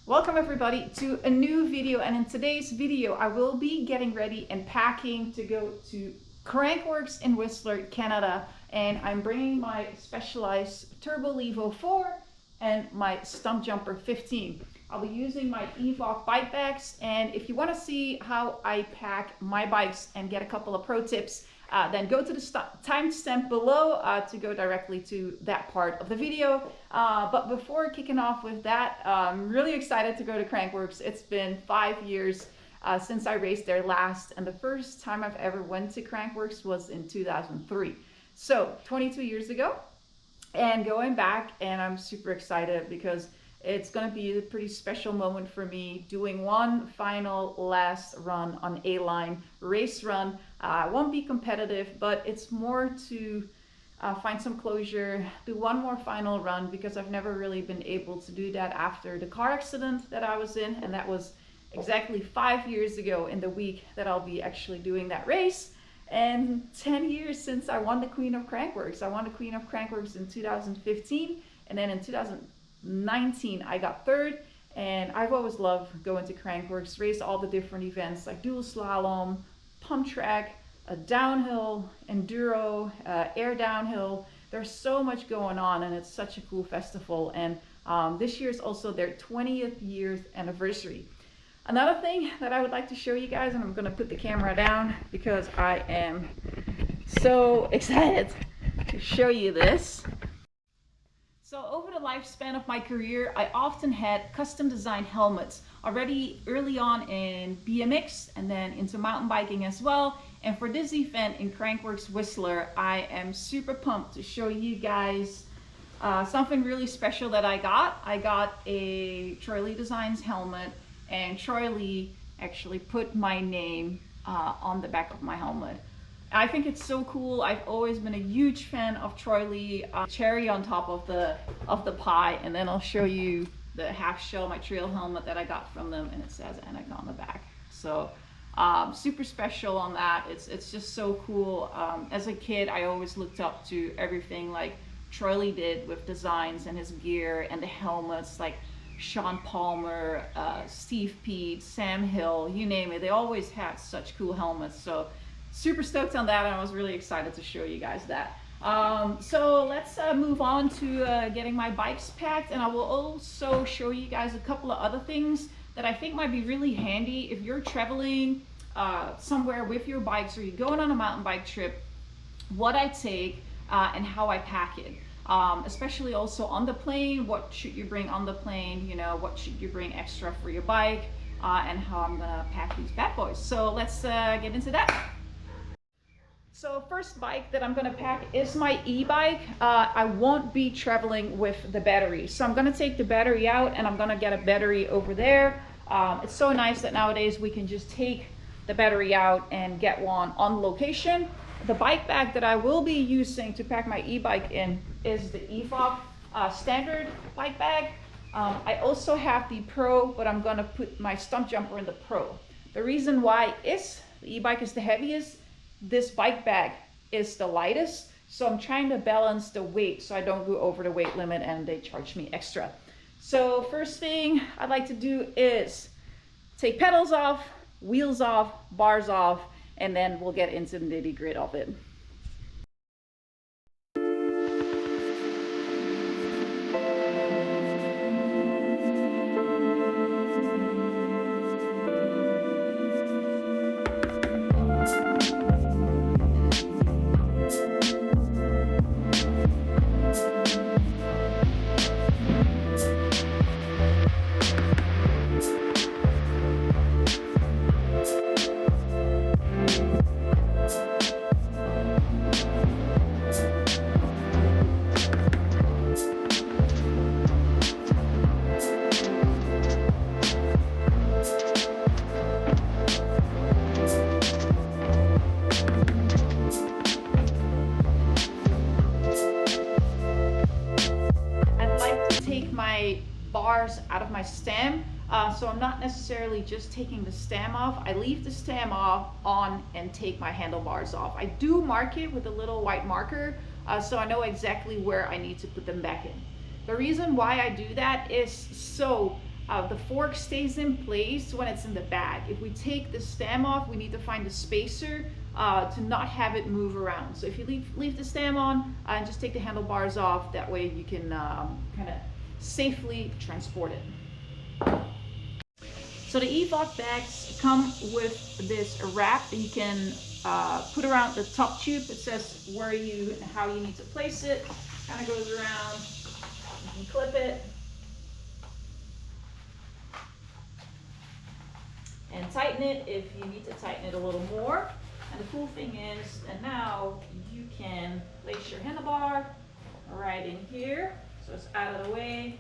Welcome everybody to a new video, and in today's video I will be getting ready and packing to go to Crankworx in Whistler, Canada, and I'm bringing my Specialized Turbo Levo 4 and my Stumpjumper 15. I'll be using my Evoc bike bags, and if you want to see how I pack my bikes and get a couple of pro tips, then go to the timestamp below to go directly to that part of the video. But before kicking off with that, I'm really excited to go to Crankworx. It's been 5 years since I raced there last, and the first time I've ever went to Crankworx was in 2003. So 22 years ago, and going back, and I'm super excited because it's going to be a pretty special moment for me, doing one final last run on A-line race run. Won't be competitive, but it's more to find some closure, do one more final run, because I've never really been able to do that after the car accident that I was in, and that was exactly 5 years ago in the week that I'll be actually doing that race. And 10 years since I won the Queen of Crankworx. I won the Queen of Crankworx in 2015, and then in 2019 I got third. And I've always loved going to Crankworx, race all the different events like dual slalom, pump track, downhill, enduro, air downhill. There's so much going on, and it's such a cool festival. And this year is also their 20th year anniversary. Another thing that I would like to show you guys, and I'm going to put the camera down because I am so excited to show you this. So over the lifespan of my career, I often had custom designed helmets, already early on in BMX and then into mountain biking as well. And for this event in Crankworx Whistler, I am super pumped to show you guys something really special that I got. I got a Troy Lee Designs helmet, and Troy Lee actually put my name on the back of my helmet. I think it's so cool. I've always been a huge fan of Troy Lee. Cherry on top of the pie. And then I'll show you the half shell, my trail helmet that I got from them, and it says Anneke on the back. So super special on that. It's just so cool. As a kid, I always looked up to everything like Troy Lee did with designs and his gear and the helmets, like Sean Palmer, Steve Pete, Sam Hill, you name it. They always had such cool helmets. So super stoked on that, and I was really excited to show you guys that. So let's move on to getting my bikes packed, and I will also show you guys a couple of other things that I think might be really handy if you're traveling somewhere with your bikes, or you're going on a mountain bike trip, what I take and how I pack it. Especially also on the plane, what should you bring on the plane, you know, what should you bring extra for your bike, and how I'm gonna pack these bad boys. So let's get into that. So first bike that I'm gonna pack is my e-bike. I won't be traveling with the battery, so I'm gonna take the battery out, and I'm gonna get a battery over there. It's so nice that nowadays we can just take the battery out and get one on location. The bike bag that I will be using to pack my e-bike in is the Evoc standard bike bag. I also have the Pro, but I'm gonna put my Stumpjumper in the Pro. The reason why is the e-bike is the heaviest, this bike bag is the lightest, so I'm trying to balance the weight so I don't go over the weight limit and they charge me extra. So first thing I'd like to do is take pedals off, wheels off, bars off, and then we'll get into the nitty-gritty of it. Bars out of my stem, so I'm not necessarily just taking the stem off. I leave the stem off on and take my handlebars off. I do mark it with a little white marker, so I know exactly where I need to put them back in. The reason why I do that is so the fork stays in place when it's in the bag. If we take the stem off, we need to find the spacer to not have it move around. So if you leave the stem on and just take the handlebars off, that way you can kind of safely transport it. So the Evoc bags come with this wrap that you can put around the top tube. It says where you and how you need to place it. Kind of goes around. You can clip it and tighten it if you need to tighten it a little more. And the cool thing is, and now you can place your handlebar right in here, so it's out of the way.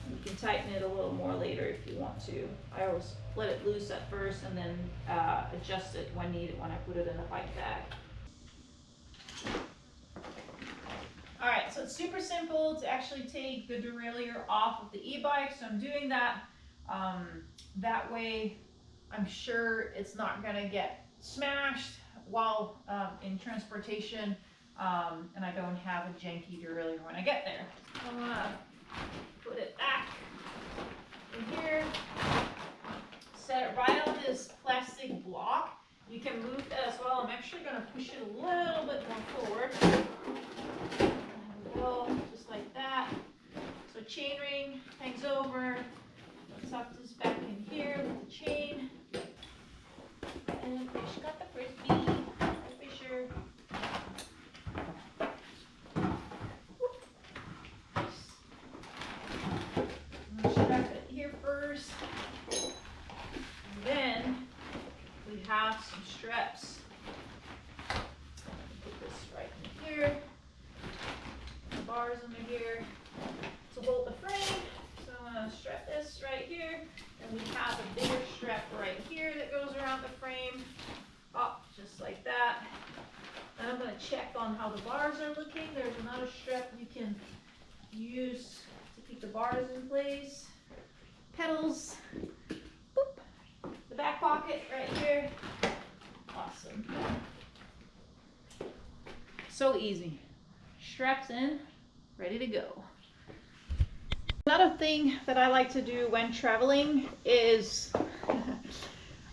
You can tighten it a little more later if you want to. I always let it loose at first and then adjust it when needed when I put it in the bike bag. Alright, so it's super simple to actually take the derailleur off of the e-bike, so I'm doing that. That way I'm sure it's not going to get smashed while in transportation, and I don't have a janky derailleur when I get there. So I'm going to put it back in here, set it right on this plastic block. You can move that as well. I'm actually going to push it a little bit more forward. There we go, just like that. So chain ring hangs over. Tuck this back in here with the chain. And the fish got the frisbee. The fisher. Strap it here first. And then we have some straps. Put this right in here. The bars under here to hold the frame. So I'm going to strap this right here. And we have a bigger strap right here that goes around the frame. Up just like that. And I'm going to check on how the bars are looking. There's another strap you can use to keep the bars in place. Pedals. Boop. The back pocket right here. Awesome. So easy. Straps in, ready to go. Another thing that I like to do when traveling is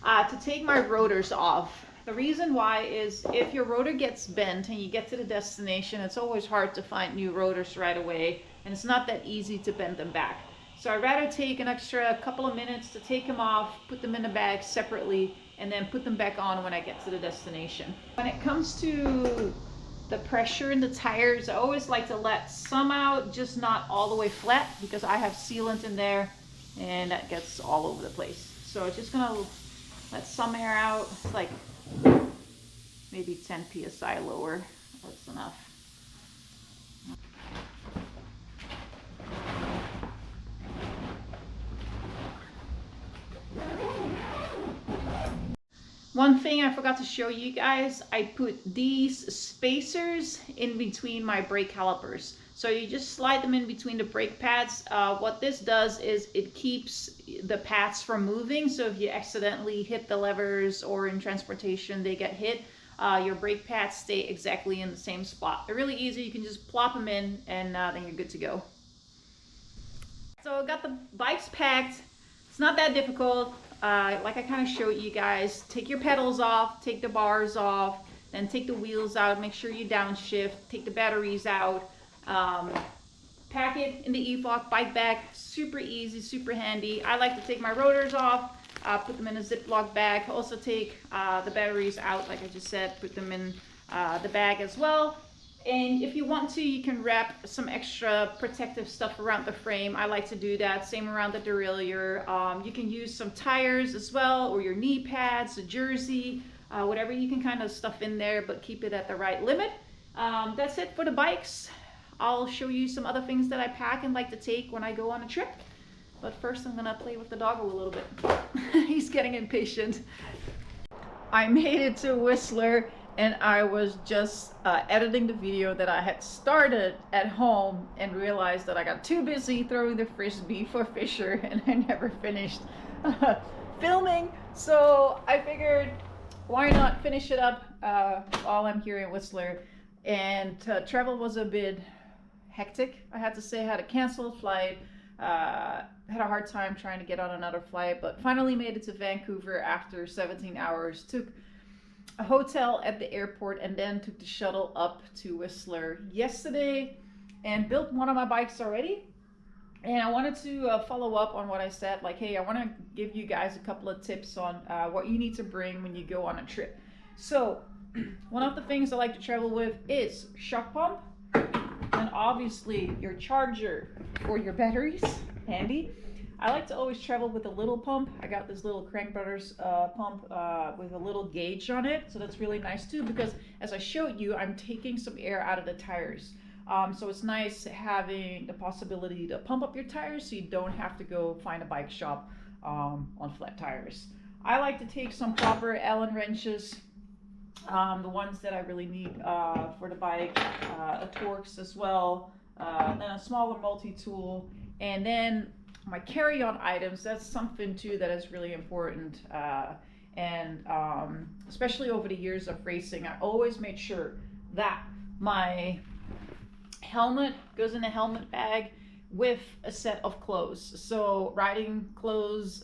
to take my rotors off. The reason why is if your rotor gets bent and you get to the destination, it's always hard to find new rotors right away, and it's not that easy to bend them back. So I'd rather take an extra couple of minutes to take them off, put them in the bag separately, and then put them back on when I get to the destination. When it comes to the pressure in the tires, I always like to let some out, just not all the way flat, because I have sealant in there and that gets all over the place. So I'm just gonna let some air out. It's like maybe 10 psi lower. That's enough. One thing I forgot to show you guys, I put these spacers in between my brake calipers. So you just slide them in between the brake pads. What this does is it keeps the pads from moving. So if you accidentally hit the levers or in transportation they get hit, your brake pads stay exactly in the same spot. They're really easy. You can just plop them in and then you're good to go. So I got the bikes packed. It's not that difficult. Like I kind of showed you guys, take your pedals off, take the bars off, then take the wheels out, make sure you downshift, take the batteries out, pack it in the Evoc bike bag. Super easy, super handy. I like to take my rotors off, put them in a Ziploc bag, also take the batteries out, like I just said, put them in the bag as well. And if you want to, you can wrap some extra protective stuff around the frame. I like to do that. Same around the derailleur. You can use some tires as well, or your knee pads, a jersey, whatever you can kind of stuff in there, but keep it at the right limit. That's it for the bikes. I'll show you some other things that I pack and like to take when I go on a trip. But first I'm gonna play with the doggo a little bit. He's getting impatient. I made it to Whistler. And I was just editing the video that I had started at home and realized that I got too busy throwing the frisbee for Fisher and I never finished filming. So I figured, why not finish it up while I'm here in Whistler. And travel was a bit hectic, I had to say. I had to cancel a flight. Had a hard time trying to get on another flight, but finally made it to Vancouver after 17 hours. Took a hotel at the airport and then took the shuttle up to Whistler yesterday and built one of my bikes already. And I wanted to follow up on what I said, like, hey, I want to give you guys a couple of tips on what you need to bring when you go on a trip. So one of the things I like to travel with is shock pump, and obviously your charger for your batteries, handy. I like to always travel with a little pump. I got this little Crankworx pump with a little gauge on it, so that's really nice too, because as I showed you, I'm taking some air out of the tires. So it's nice having the possibility to pump up your tires so you don't have to go find a bike shop on flat tires. I like to take some proper Allen wrenches, the ones that I really need for the bike, a Torx as well, then a smaller multi-tool, and then my carry-on items. That's something too that is really important, and especially over the years of racing, I always made sure that my helmet goes in a helmet bag with a set of clothes. So riding clothes,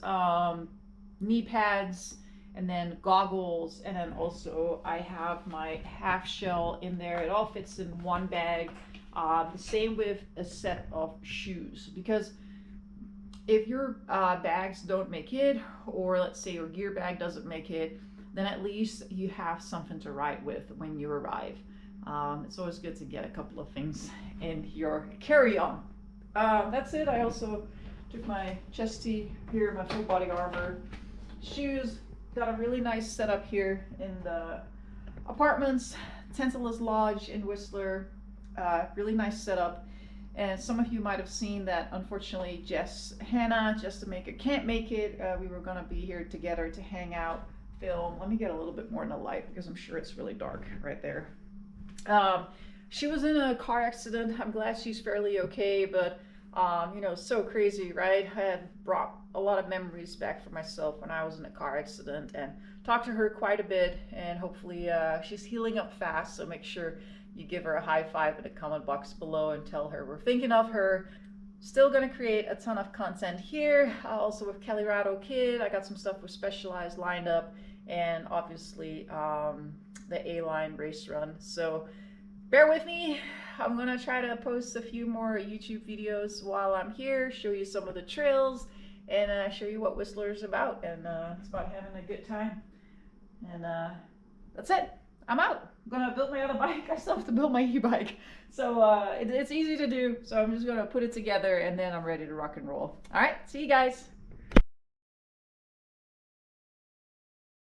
knee pads, and then goggles, and then also I have my half shell in there. It all fits in one bag. The same with a set of shoes, because if your bags don't make it, or let's say your gear bag doesn't make it, then at least you have something to ride with when you arrive. It's always good to get a couple of things in your carry-on. That's it. I also took my chesty here, my full body armor, shoes. Got a really nice setup here in the apartments, Tantalus Lodge in Whistler. Really nice setup. And some of you might have seen that unfortunately Hannah, just to make it, can't make it. We were gonna be here together to hang out, film. Let me get a little bit more in the light because I'm sure it's really dark right there. She was in a car accident. I'm glad she's fairly okay, but you know, so crazy, right? I had brought a lot of memories back for myself when I was in a car accident, and talked to her quite a bit, and hopefully she's healing up fast, so make sure you give her a high five in the comment box below and tell her we're thinking of her. Still gonna create a ton of content here. Also with Colorado Kid, I got some stuff with Specialized lined up, and obviously the A-Line race run. So bear with me. I'm gonna try to post a few more YouTube videos while I'm here, show you some of the trails, and show you what Whistler is about. And it's about having a good time. And that's it. I'm out. I'm gonna build my other bike. I still have to build my e-bike. So it's easy to do. So I'm just gonna put it together and then I'm ready to rock and roll. All right, see you guys.